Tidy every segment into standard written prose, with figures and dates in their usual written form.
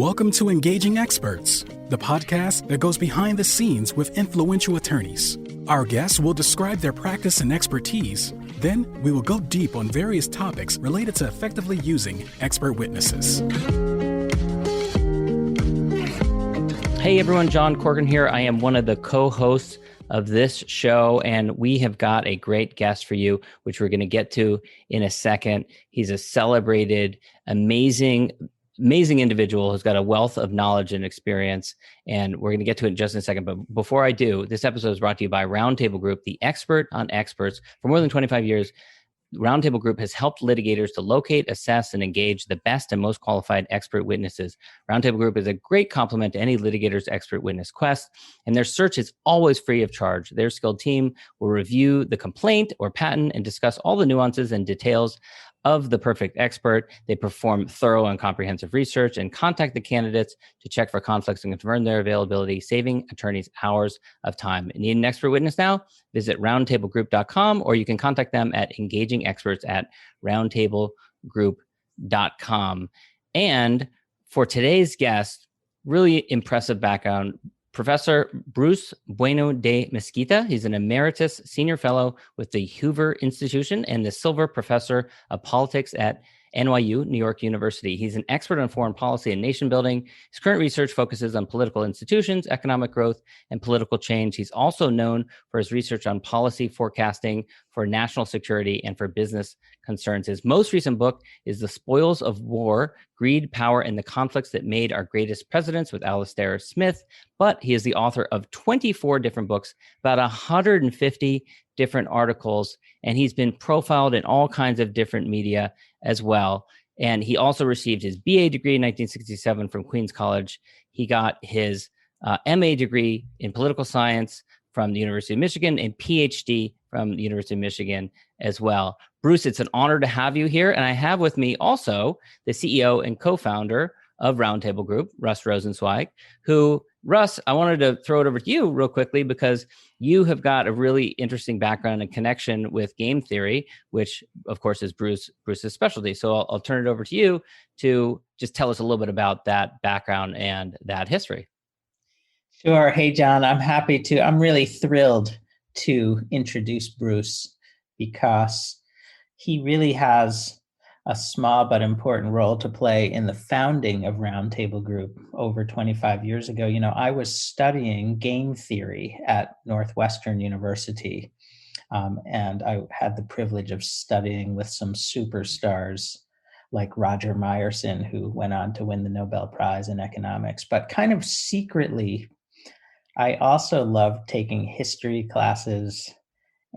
Welcome to Engaging Experts, the podcast that goes behind the scenes with influential attorneys. Our guests will describe their practice and expertise. Then we will go deep on various topics related to effectively using expert witnesses. Hey everyone, John Corgan here. I am one of the co-hosts of this show, and we have got a great guest for you, which we're going to get to in a second. He's a celebrated, amazing individual who's got a wealth of knowledge and experience, and we're going to get to it in just a second. But before I do, this episode is brought to you by Roundtable Group, the expert on experts. For more than 25 years, Roundtable Group has helped litigators to locate, assess, and engage the best and most qualified expert witnesses. Roundtable Group is a great complement to any litigator's expert witness quest, and their search is always free of charge. Their skilled team will review the complaint or patent and discuss all the nuances and details of the perfect expert. They perform thorough and comprehensive research and contact the candidates to check for conflicts and confirm their availability, saving attorneys hours of time. Need an expert witness now? Visit roundtablegroup.com, or you can contact them at engagingexperts@roundtablegroup.com. And for today's guest, really impressive background, Professor Bruce Bueno de Mesquita. He's an emeritus senior fellow with the Hoover Institution and the Silver Professor of Politics at NYU, New York University. He's an expert on foreign policy and nation building. His current research focuses on political institutions, economic growth, and political change. He's also known for his research on policy forecasting for national security and for business concerns. His most recent book is The Spoils of War, Greed, Power, and the Conflicts That Made Our Greatest Presidents with Alastair Smith. But he is the author of 24 different books, about 150 different articles, and he's been profiled in all kinds of different media as well. And he also received his BA degree in 1967 from Queens College. He got his MA degree in political science from the University of Michigan and PhD from the University of Michigan as well. Bruce, it's an honor to have you here. And I have with me also the CEO and co-founder of Roundtable Group, Russ Rosenzweig, who, Russ, I wanted to throw it over to you real quickly because you have got a really interesting background and connection with game theory, which of course is Bruce's specialty. So I'll turn it over to you to just tell us a little bit about that background and that history. Sure. Hey, John, I'm really thrilled to introduce Bruce because he really has a small but important role to play in the founding of Roundtable Group over 25 years ago. You know, I was studying game theory at Northwestern University, and I had the privilege of studying with some superstars like Roger Myerson, who went on to win the Nobel Prize in economics. But kind of secretly, I also loved taking history classes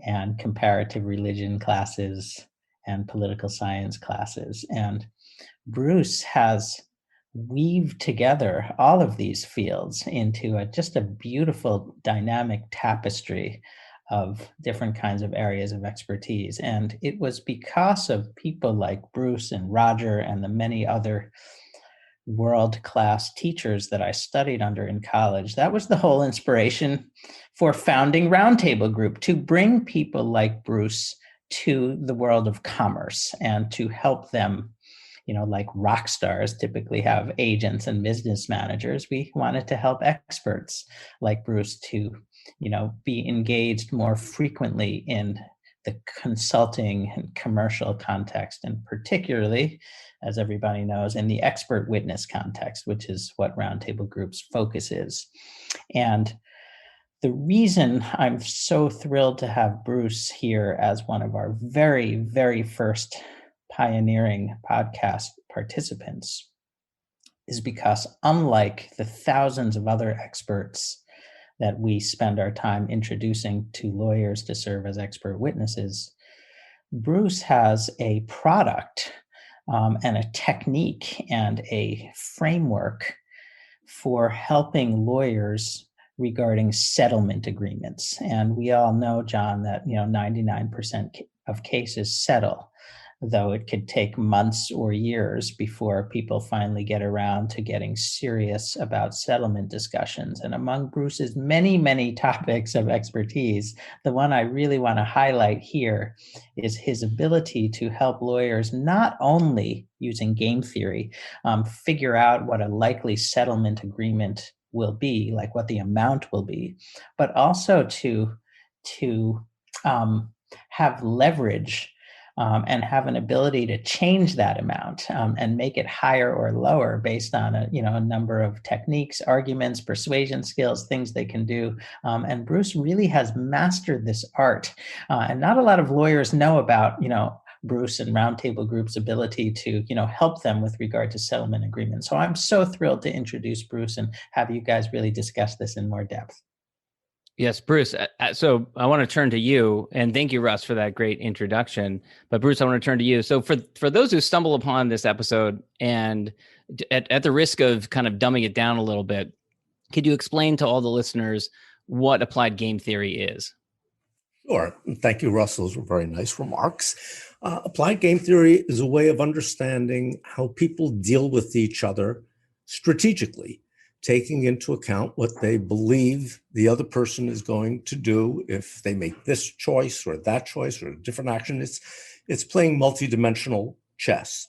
and comparative religion classes and political science classes. And Bruce has weaved together all of these fields into just a beautiful dynamic tapestry of different kinds of areas of expertise. And it was because of people like Bruce and Roger and the many other world-class teachers that I studied under in college. That was the whole inspiration for founding Roundtable Group, to bring people like Bruce to the world of commerce and to help them, like rock stars typically have agents and business managers. We wanted to help experts like Bruce to, be engaged more frequently in the consulting and commercial context, and particularly, as everybody knows, in the expert witness context, which is what Roundtable Group's focus is. And the reason I'm so thrilled to have Bruce here as one of our very, very first pioneering podcast participants is because, unlike the thousands of other experts that we spend our time introducing to lawyers to serve as expert witnesses, Bruce has a product and a technique and a framework for helping lawyers regarding settlement agreements. And we all know, John, that 99% of cases settle. though it could take months or years before people finally get around to getting serious about settlement discussions. And among Bruce's many, many topics of expertise, the one I really want to highlight here is his ability to help lawyers not only using game theory figure out what a likely settlement agreement will be, like what the amount will be, but also to have leverage and have an ability to change that amount and make it higher or lower based on a number of techniques, arguments, persuasion skills, things they can do. And Bruce really has mastered this art. And not a lot of lawyers know about, Bruce and Roundtable Group's ability to, help them with regard to settlement agreements. So I'm so thrilled to introduce Bruce and have you guys really discuss this in more depth. Yes, Bruce. So I want to turn to you, and thank you, Russ, for that great introduction. But Bruce, I want to turn to you. So for those who stumble upon this episode, and at the risk of kind of dumbing it down a little bit, could you explain to all the listeners what applied game theory is? Sure. Thank you, Russ. Those were very nice remarks. Applied game theory is a way of understanding how people deal with each other strategically, taking into account what they believe the other person is going to do if they make this choice or that choice or a different action. It's playing multidimensional chess.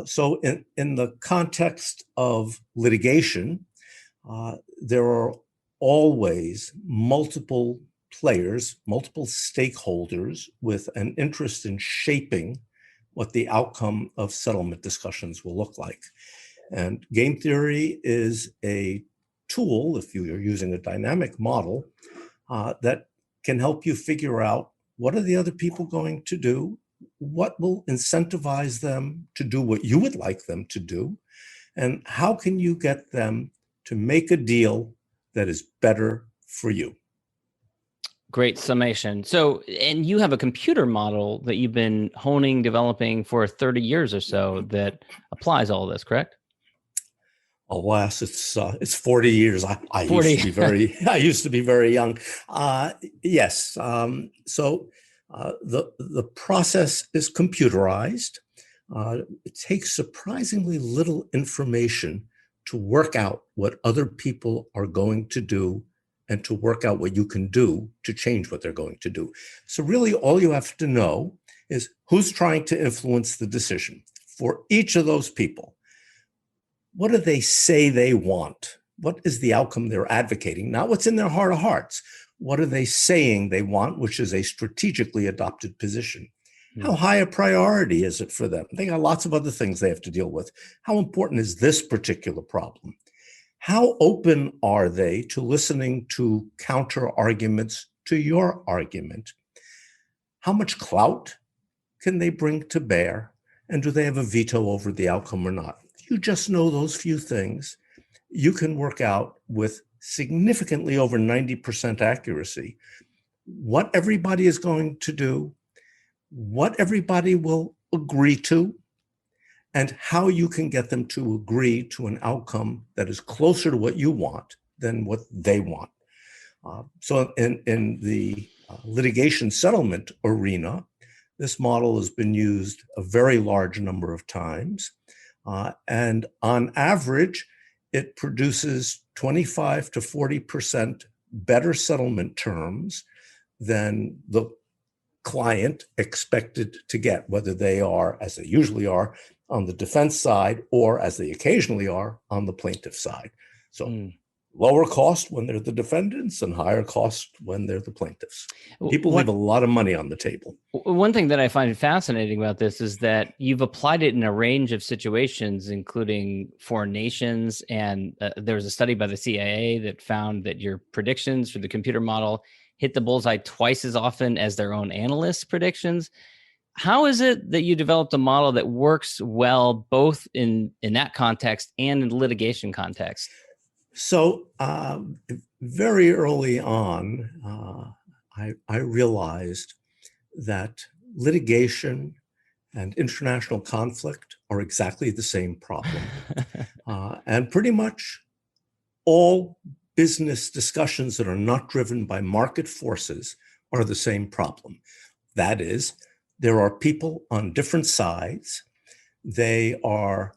So in the context of litigation, there are always multiple players, multiple stakeholders with an interest in shaping what the outcome of settlement discussions will look like. And game theory is a tool, if you're using a dynamic model, that can help you figure out what are the other people going to do, what will incentivize them to do what you would like them to do, and how can you get them to make a deal that is better for you. Great summation. So, and you have a computer model that you've been honing, developing for 30 years or so that applies all of this, correct? Alas, it's 40 years. I 40. used to be very young. Yes. So the process is computerized. It takes surprisingly little information to work out what other people are going to do and to work out what you can do to change what they're going to do. So really all you have to know is who's trying to influence the decision. For each of those people, what do they say they want? What is the outcome they're advocating? Not what's in their heart of hearts. What are they saying they want, which is a strategically adopted position? How high a priority is it for them? They got lots of other things they have to deal with. How important is this particular problem? How open are they to listening to counter arguments to your argument? How much clout can they bring to bear? And do they have a veto over the outcome or not? If you just know those few things, you can work out with significantly over 90% accuracy what everybody is going to do, what everybody will agree to, and how you can get them to agree to an outcome that is closer to what you want than what they want. So in the litigation settlement arena, this model has been used a very large number of times. And on average, it produces 25 to 40% better settlement terms than the client expected to get, whether they are, as they usually are, on the defense side or as they occasionally are on the plaintiff side. So lower cost when they're the defendants and higher cost when they're the plaintiffs. People leave a lot of money on the table. One thing that I find fascinating about this is that you've applied it in a range of situations, including foreign nations. And there was a study by the CIA that found that your predictions for the computer model hit the bullseye twice as often as their own analysts' predictions. How is it that you developed a model that works well both in that context and in the litigation context? So very early on, I realized that litigation and international conflict are exactly the same problem. And pretty much all business discussions that are not driven by market forces are the same problem. That is, there are people on different sides. They are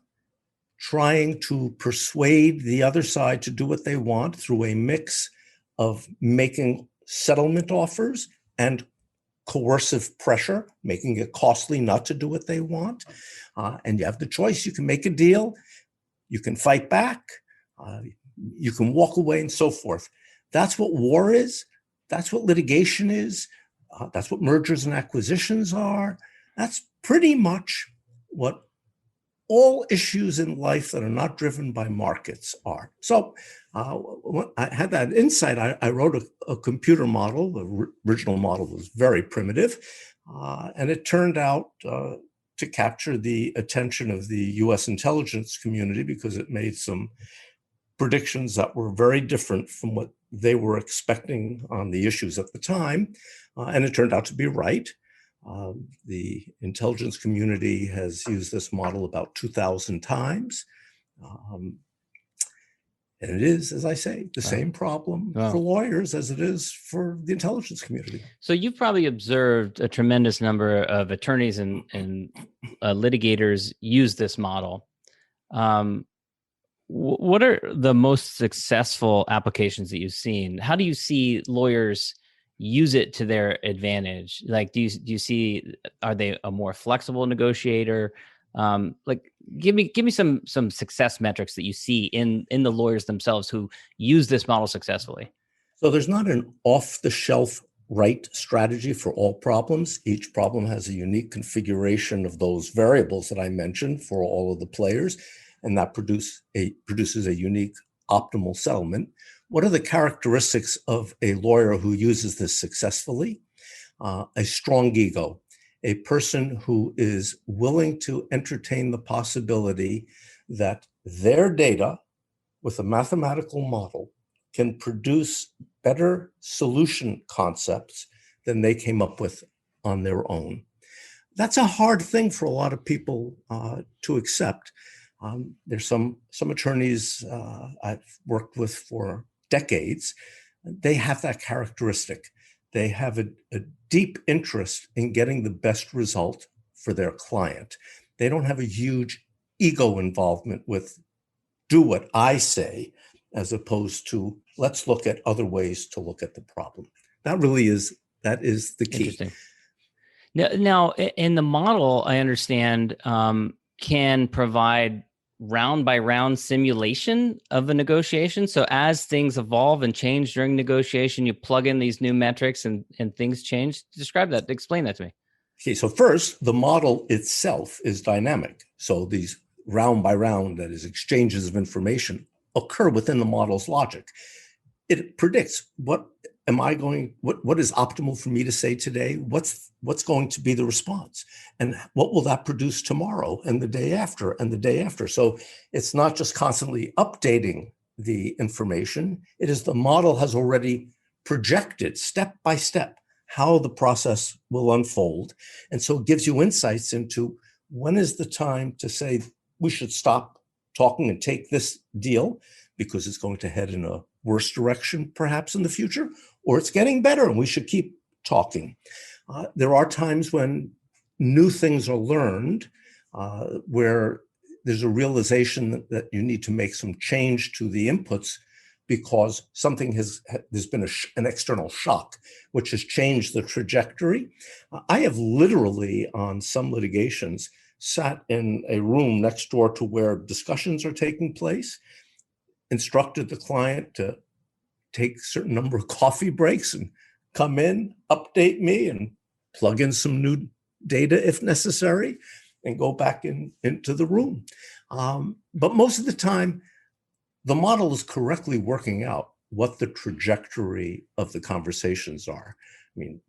trying to persuade the other side to do what they want through a mix of making settlement offers and coercive pressure, making it costly not to do what they want. And you have the choice. You can make a deal, you can fight back, you can walk away, and so forth. That's what war is. That's what litigation is. That's what mergers and acquisitions are. That's pretty much what all issues in life that are not driven by markets are. So when I had that insight, I wrote a computer model. The original model was very primitive, and it turned out to capture the attention of the US intelligence community because it made some predictions that were very different from what they were expecting on the issues at the time. And it turned out to be right. The intelligence community has used this model about 2,000 times. And it is, as I say, the same problem for lawyers as it is for the intelligence community. So you've probably observed a tremendous number of attorneys and litigators use this model. What are the most successful applications that you've seen? How do you see lawyers use it to their advantage? Like, do you see, are they a more flexible negotiator? Like, give me some success metrics that you see in the lawyers themselves who use this model successfully. So there's not an off-the-shelf right strategy for all problems. Each problem has a unique configuration of those variables that I mentioned for all of the players, and that produces a unique optimal settlement. What are the characteristics of a lawyer who uses this successfully? A strong ego, a person who is willing to entertain the possibility that their data with a mathematical model can produce better solution concepts than they came up with on their own. That's a hard thing for a lot of people to accept. There's some attorneys I've worked with for decades. They have that characteristic. They have a deep interest in getting the best result for their client. They don't have a huge ego involvement with do what I say, as opposed to let's look at other ways to look at the problem. That is the key. Interesting. Now, in the model, I understand can provide round by round simulation of a negotiation. So as things evolve and change during negotiation, you plug in these new metrics and things change. Describe that. Explain that to me. Okay, so first, the model itself is dynamic. So these round by round, that is exchanges of information, occur within the model's logic. It predicts what is optimal for me to say today? What's going to be the response? And what will that produce tomorrow and the day after and the day after? So it's not just constantly updating the information. It is the model has already projected step by step how the process will unfold. And so it gives you insights into when is the time to say we should stop talking and take this deal because it's going to head in a worse direction perhaps in the future, or it's getting better and we should keep talking. There are times when new things are learned where there's a realization that you need to make some change to the inputs because there's been an external shock, which has changed the trajectory. I have literally on some litigations sat in a room next door to where discussions are taking place, instructed the client to take a certain number of coffee breaks and come in, update me, and plug in some new data if necessary, and go back into the room. But most of the time, the model is correctly working out what the trajectory of the conversations are. I mean,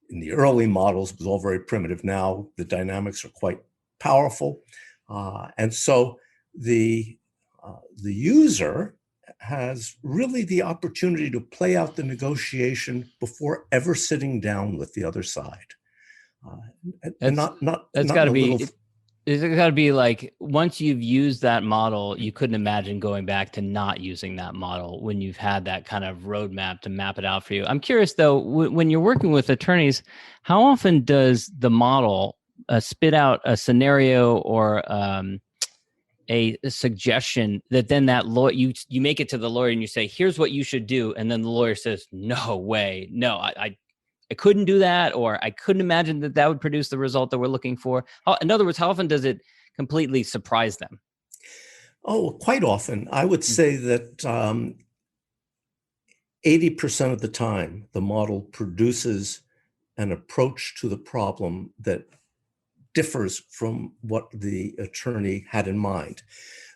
in the early models, it was all very primitive. Now the dynamics are quite powerful. And so the user has really the opportunity to play out the negotiation before ever sitting down with the other side. And not that's got to be It's got to be like, once you've used that model, you couldn't imagine going back to not using that model when you've had that kind of roadmap to map it out for you. I'm curious though, when you're working with attorneys, how often does the model spit out a scenario or a suggestion that then that lawyer, you make it to the lawyer and you say, here's what you should do. And then the lawyer says, no way. No, I couldn't do that, or I couldn't imagine that would produce the result that we're looking for. In other words, how often does it completely surprise them? Oh, quite often. I would say that 80% of the time, the model produces an approach to the problem that differs from what the attorney had in mind.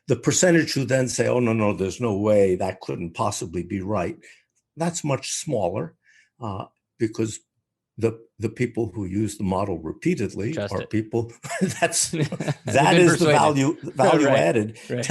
The percentage who then say, oh, no, there's no way, that couldn't possibly be right, that's much smaller because the people who use the model repeatedly are people that is the value right, added. Right.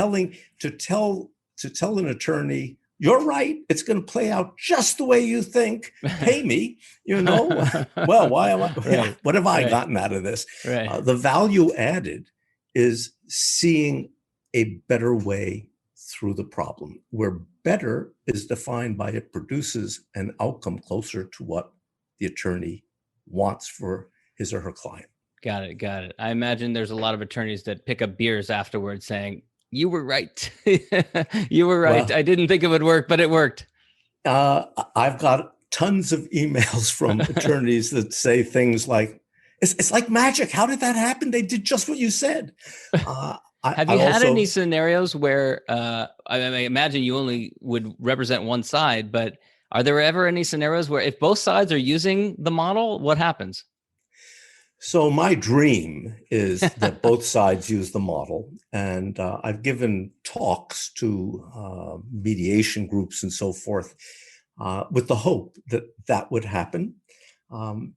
To tell an attorney, you're right, it's going to play out just the way you think, pay me, well, why am I, right. What have I gotten out of this? Right. The value added is seeing a better way through the problem, where better is defined by it produces an outcome closer to what the attorney wants for his or her client. Got it. I imagine there's a lot of attorneys that pick up beers afterwards saying, you were right. You were right. Well, I didn't think it would work, but it worked. I've got tons of emails from attorneys that say things like, it's like magic. How did that happen? They did just what you said. Have you had any scenarios where, I imagine you only would represent one side, but are there ever any scenarios where if both sides are using the model, what happens? So my dream is that both sides use the model. And I've given talks to mediation groups and so forth with the hope that that would happen. What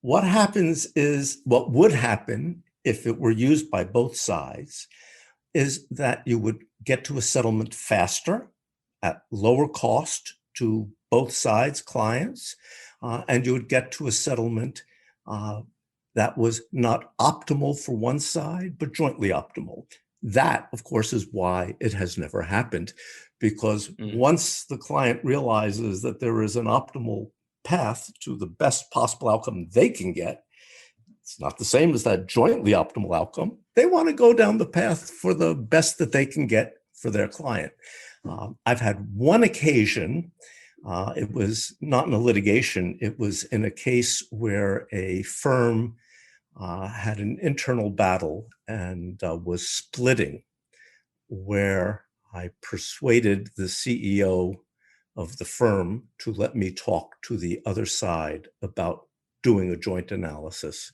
would happen if it were used by both sides is that you would get to a settlement faster at lower cost to both sides' clients, and you would get to a settlement that was not optimal for one side, but jointly optimal. That, of course, is why it has never happened, because once the client realizes that there is an optimal path to the best possible outcome they can get, it's not the same as that jointly optimal outcome. They want to go down the path for the best that they can get for their client. I've had one occasion, it was not in a litigation, it was in a case where a firm had an internal battle and was splitting, where I persuaded the CEO of the firm to let me talk to the other side about doing a joint analysis.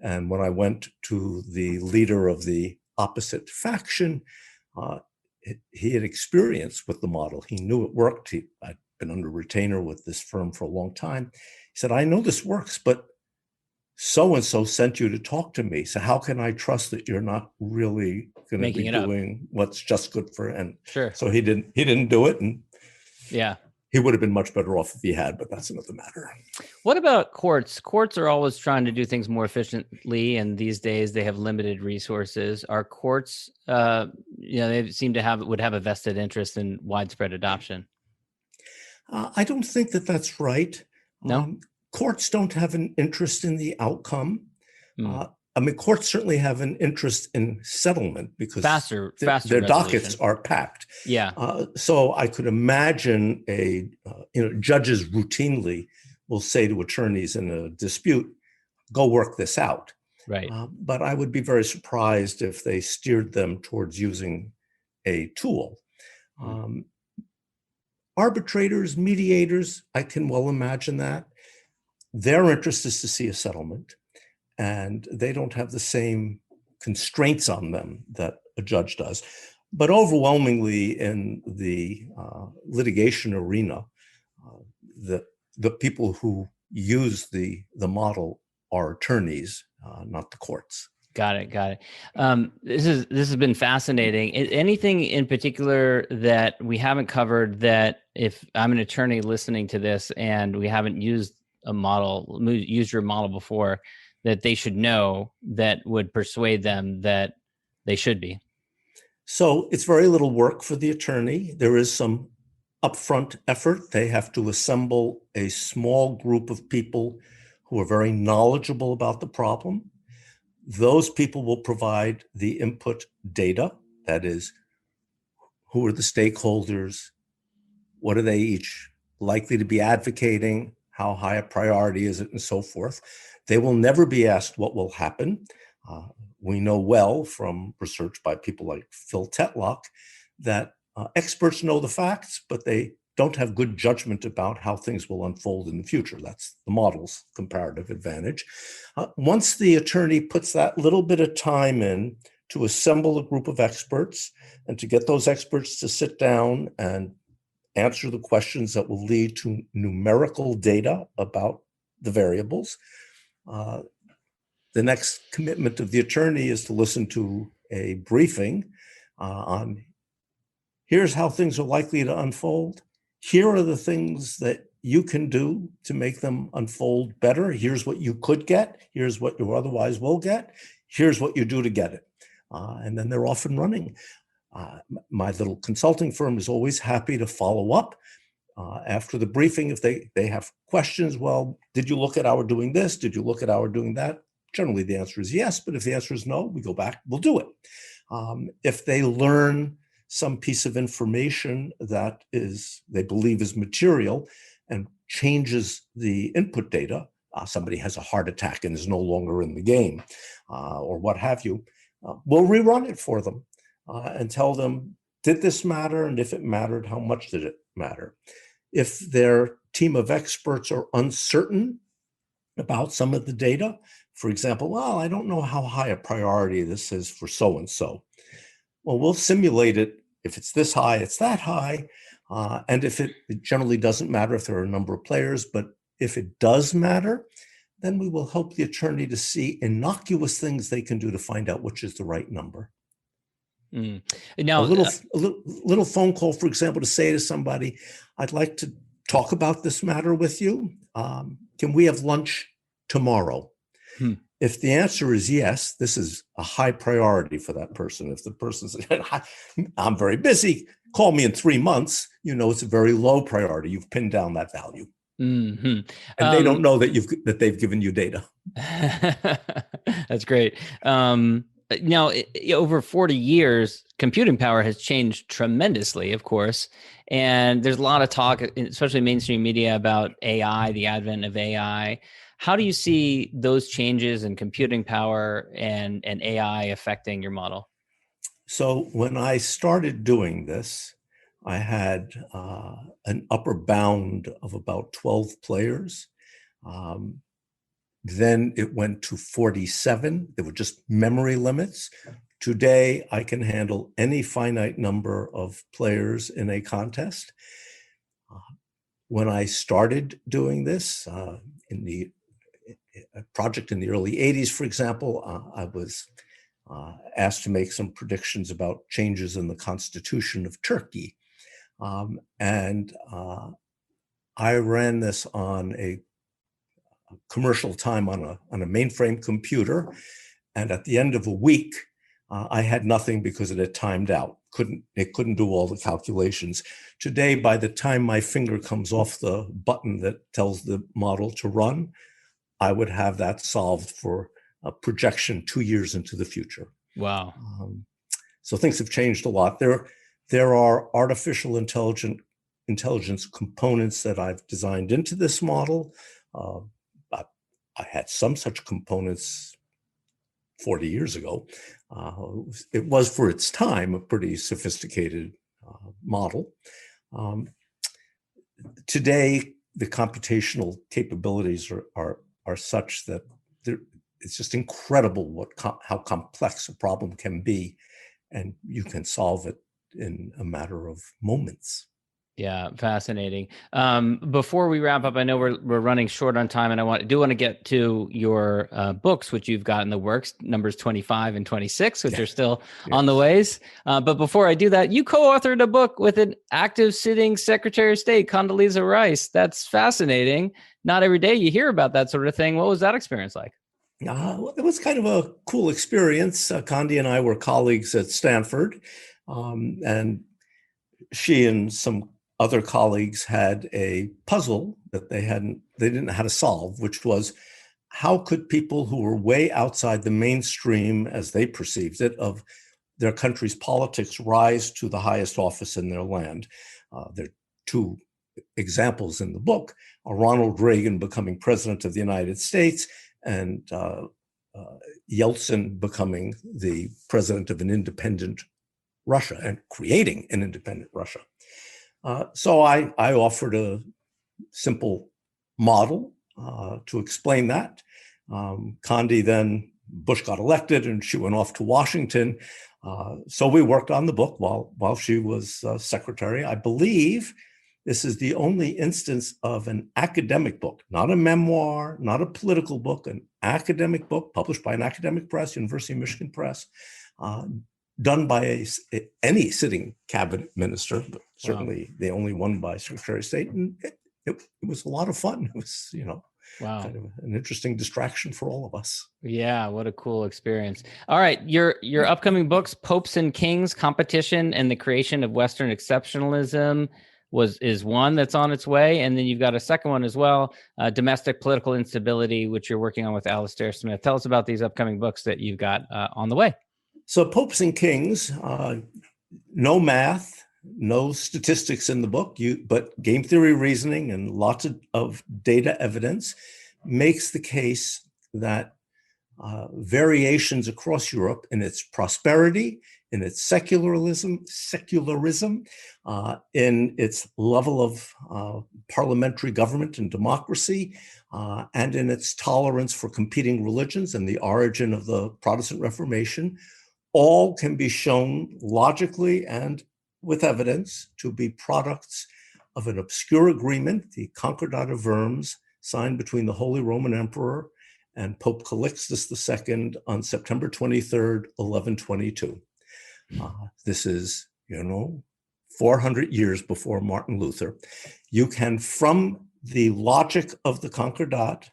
And when I went to the leader of the opposite faction, he had experience with the model. He knew it worked. I'd been under retainer with this firm for a long time. He said, I know this works, but so-and-so sent you to talk to me. So how can I trust that you're not really going to be doing what's just good for him? Sure. So he didn't do it. And yeah, he would have been much better off if he had, but that's another matter. What about courts? Courts are always trying to do things more efficiently, and these days they have limited resources. Are courts, they seem to would have a vested interest in widespread adoption? I don't think that that's right. No? Courts don't have an interest in the outcome. Courts certainly have an interest in settlement because faster their dockets are packed. Yeah. So I could imagine judges routinely will say to attorneys in a dispute, go work this out. Right. But I would be very surprised if they steered them towards using a tool. Arbitrators, mediators, I can well imagine that. Their interest is to see a settlement, and they don't have the same constraints on them that a judge does. But overwhelmingly in the litigation arena, the people who use the model are attorneys, not the courts. Got it. This has been fascinating. Anything in particular that we haven't covered that if I'm an attorney listening to this and we haven't used your model before, that they should know that would persuade them that they should be? So it's very little work for the attorney. There is some upfront effort. They have to assemble a small group of people who are very knowledgeable about the problem. Those people will provide the input data. That is, who are the stakeholders? What are they each likely to be advocating? How high a priority is it, and so forth. They will never be asked what will happen. We know well from research by people like Phil Tetlock that experts know the facts, but they don't have good judgment about how things will unfold in the future. That's the model's comparative advantage. Once the attorney puts that little bit of time in to assemble a group of experts and to get those experts to sit down and answer the questions that will lead to numerical data about the variables, the next commitment of the attorney is to listen to a briefing on here's how things are likely to unfold. Here are the things that you can do to make them unfold better. Here's what you could get. Here's what you otherwise will get. Here's what you do to get it. And then they're off and running. My little consulting firm is always happy to follow up after the briefing. If they have questions, well, did you look at our doing this? Did you look at our doing that? Generally, the answer is yes, but if the answer is no, we go back, we'll do it. If they learn some piece of information that they believe is material and changes the input data, somebody has a heart attack and is no longer in the game, or what have you, we'll rerun it for them and tell them, did this matter? And if it mattered, how much did it matter? If their team of experts are uncertain about some of the data, for example, well, I don't know how high a priority this is for so-and-so. Well, we'll simulate it. If it's this high, it's that high. And if it generally doesn't matter if there are a number of players, but if it does matter, then we will help the attorney to see innocuous things they can do to find out which is the right number. Now, a little phone call, for example, to say to somebody, I'd like to talk about this matter with you. Can we have lunch tomorrow? If the answer is yes, this is a high priority for that person. If the person says, I'm very busy, call me in 3 months, it's a very low priority. You've pinned down that value. Mm-hmm. And they don't know that they've given you data. That's great. Now, over 40 years, computing power has changed tremendously, of course. And there's a lot of talk, especially mainstream media, about AI, the advent of AI. How do you see those changes in computing power and AI affecting your model? So when I started doing this, I had an upper bound of about 12 players. Then it went to 47. There were just memory limits. Today, I can handle any finite number of players in a contest. When I started doing this, in the project in the early 80s, for example, I was asked to make some predictions about changes in the constitution of Turkey. And I ran this on a commercial time on a mainframe computer. And at the end of a week, I had nothing because it had timed out. It couldn't do all the calculations. Today, by the time my finger comes off the button that tells the model to run, I would have that solved for a projection 2 years into the future. Wow. So things have changed a lot. There are artificial intelligence components that I've designed into this model. I had some such components 40 years ago. It was, for its time, a pretty sophisticated model. Today, the computational capabilities are such that it's just incredible how complex a problem can be, and you can solve it in a matter of moments. Yeah, fascinating. Before we wrap up, I know we're running short on time, and I do want to get to your books, which you've got in the works, numbers 25 and 26, which are still on the ways. But before I do that, you co-authored a book with an active sitting Secretary of State, Condoleezza Rice. That's fascinating. Not every day you hear about that sort of thing. What was that experience like? It was kind of a cool experience. Condi and I were colleagues at Stanford, and she and some other colleagues had a puzzle that they didn't know how to solve, which was, how could people who were way outside the mainstream, as they perceived it, of their country's politics rise to the highest office in their land? There are two examples in the book: Ronald Reagan becoming president of the United States, and Yeltsin becoming the president of an independent Russia and creating an independent Russia. So I offered a simple model to explain that. Condi, then Bush got elected and she went off to Washington. So we worked on the book while she was secretary. I believe this is the only instance of an academic book, not a memoir, not a political book, an academic book published by an academic press, University of Michigan Press, done by any sitting cabinet minister, but certainly the only one by Secretary of State. And it was a lot of fun. It was, kind of an interesting distraction for all of us. Yeah, what a cool experience. All right, your upcoming books, Popes and Kings, Competition and the Creation of Western Exceptionalism, is one that's on its way. And then you've got a second one as well, Domestic Political Instability, which you're working on with Alastair Smith. Tell us about these upcoming books that you've got on the way. So Popes and Kings, no math, no statistics in the book, but game theory reasoning and lots of data evidence makes the case that variations across Europe in its prosperity, in its secularism, in its level of parliamentary government and democracy, and in its tolerance for competing religions and the origin of the Protestant Reformation, all can be shown logically and with evidence to be products of an obscure agreement, the Concordat of Worms, signed between the Holy Roman Emperor and Pope Calixtus II on September 23rd, 1122. This is, 400 years before Martin Luther. You can, from the logic of the Concordat,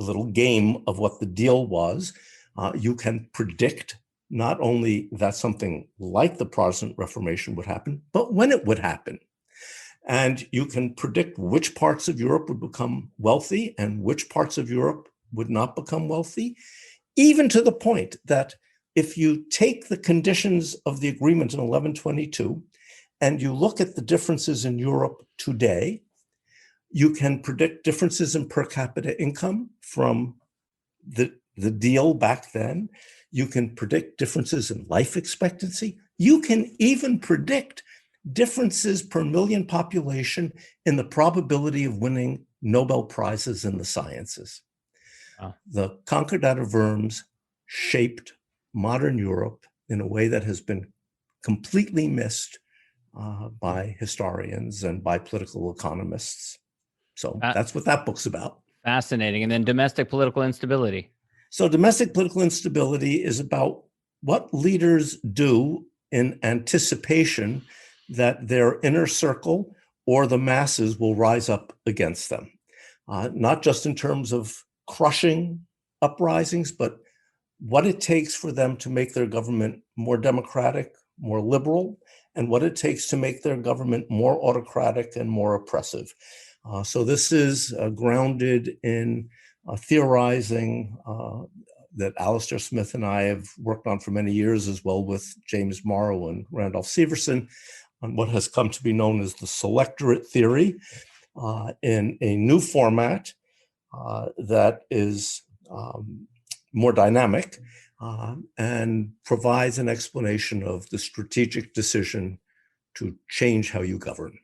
a little game of what the deal was, you can predict not only that something like the Protestant Reformation would happen, but when it would happen. And you can predict which parts of Europe would become wealthy and which parts of Europe would not become wealthy, even to the point that if you take the conditions of the agreement in 1122 and you look at the differences in Europe today, you can predict differences in per capita income from the deal back then. You can predict differences in life expectancy. You can even predict differences per million population in the probability of winning Nobel Prizes in the sciences. Wow. The Concordat of Worms shaped modern Europe in a way that has been completely missed by historians and by political economists. So that's what that book's about. Fascinating. And then Domestic Political Instability. So domestic political instability is about what leaders do in anticipation that their inner circle or the masses will rise up against them, not just in terms of crushing uprisings, but what it takes for them to make their government more democratic, more liberal, and what it takes to make their government more autocratic and more oppressive. So this is grounded in theorizing that Alastair Smith and I have worked on for many years, as well with James Morrow and Randolph Severson, on what has come to be known as the selectorate theory, in a new format that is more dynamic and provides an explanation of the strategic decision to change how you govern.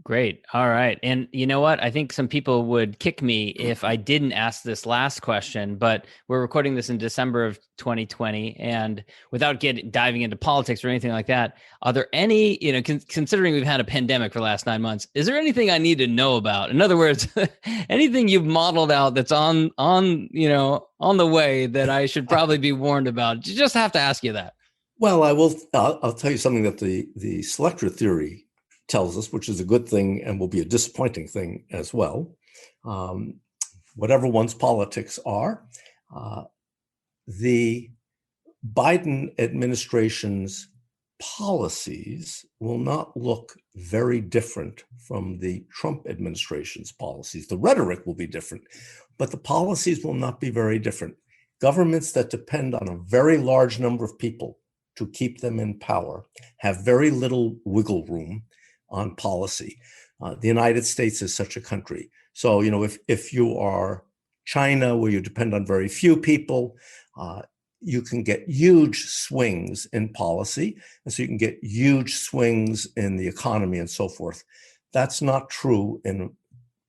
Great. All right. And you know what? I think some people would kick me if I didn't ask this last question, but we're recording this in December of 2020. And without diving into politics or anything like that, are there any, considering we've had a pandemic for the last 9 months, is there anything I need to know about? In other words, anything you've modeled out that's on the way that I should probably be warned about? You just have to ask you that. Well, I'll tell you something that the selectorate theory tells us, which is a good thing and will be a disappointing thing as well. Whatever one's politics are, the Biden administration's policies will not look very different from the Trump administration's policies. The rhetoric will be different, but the policies will not be very different. Governments that depend on a very large number of people to keep them in power have very little wiggle room on policy. The United States is such a country. So, if you are China, where you depend on very few people, you can get huge swings in policy, and so you can get huge swings in the economy and so forth. That's not true in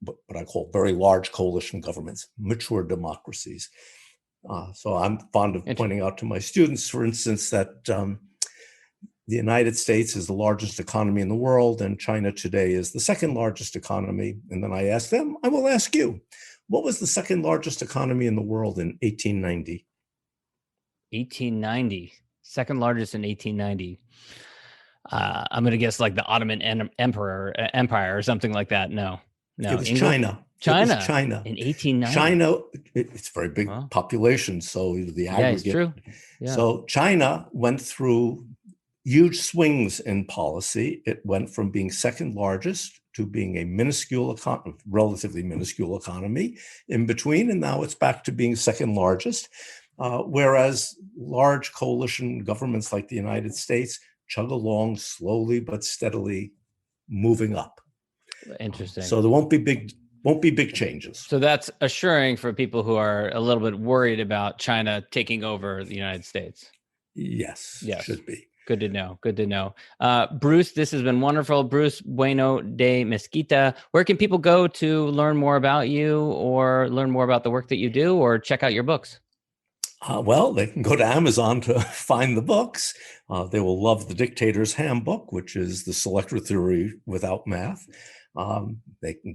what I call very large coalition governments, mature democracies. So I'm fond of pointing out to my students, for instance, that the United States is the largest economy in the world, and China today is the second largest economy. And then I ask them, I will ask you, what was the second largest economy in the world in 1890? 1890, second largest in 1890. I'm going to guess like the Ottoman Empire or something like that. No, it was China. China. It was China in 1890. China, it's a very big population, so the aggregate. Yeah, it's true. Yeah. So China went through huge swings in policy. It went from being second largest to being a relatively minuscule economy in between, and now it's back to being second largest. Whereas large coalition governments like the United States chug along slowly but steadily, moving up. Interesting. So there won't be big changes. So that's assuring for people who are a little bit worried about China taking over the United States. Yes. Should be. Good to know. Good to know. Bruce, this has been wonderful. Bruce Bueno de Mesquita. Where can people go to learn more about you or learn more about the work that you do or check out your books? Well, they can go to Amazon to find the books. They will love The Dictator's Handbook, which is the selector theory without math. They can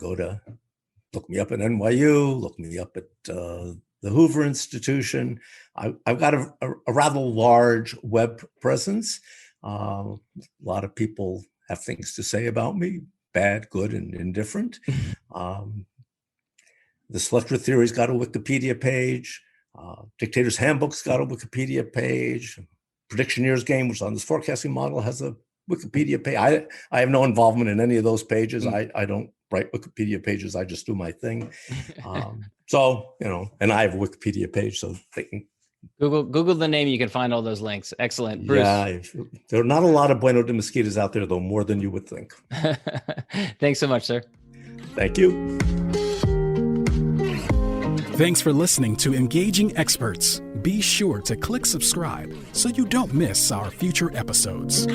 look me up at NYU, look me up at the Hoover Institution. I've got a rather large web presence. A lot of people have things to say about me, bad, good, and indifferent. The selector theory's got a Wikipedia page. Dictator's Handbook's got a Wikipedia page. Predictioneer's Game, which is on this forecasting model, has a Wikipedia page. I have no involvement in any of those pages. I don't write Wikipedia pages. I just do my thing. So, and I have a Wikipedia page, so they can Google the name. You can find all those links. Excellent. Bruce. Yeah, there are not a lot of Bueno de Mesquitas out there, though, more than you would think. Thanks so much, sir. Thank you. Thanks for listening to Engaging Experts. Be sure to click subscribe so you don't miss our future episodes.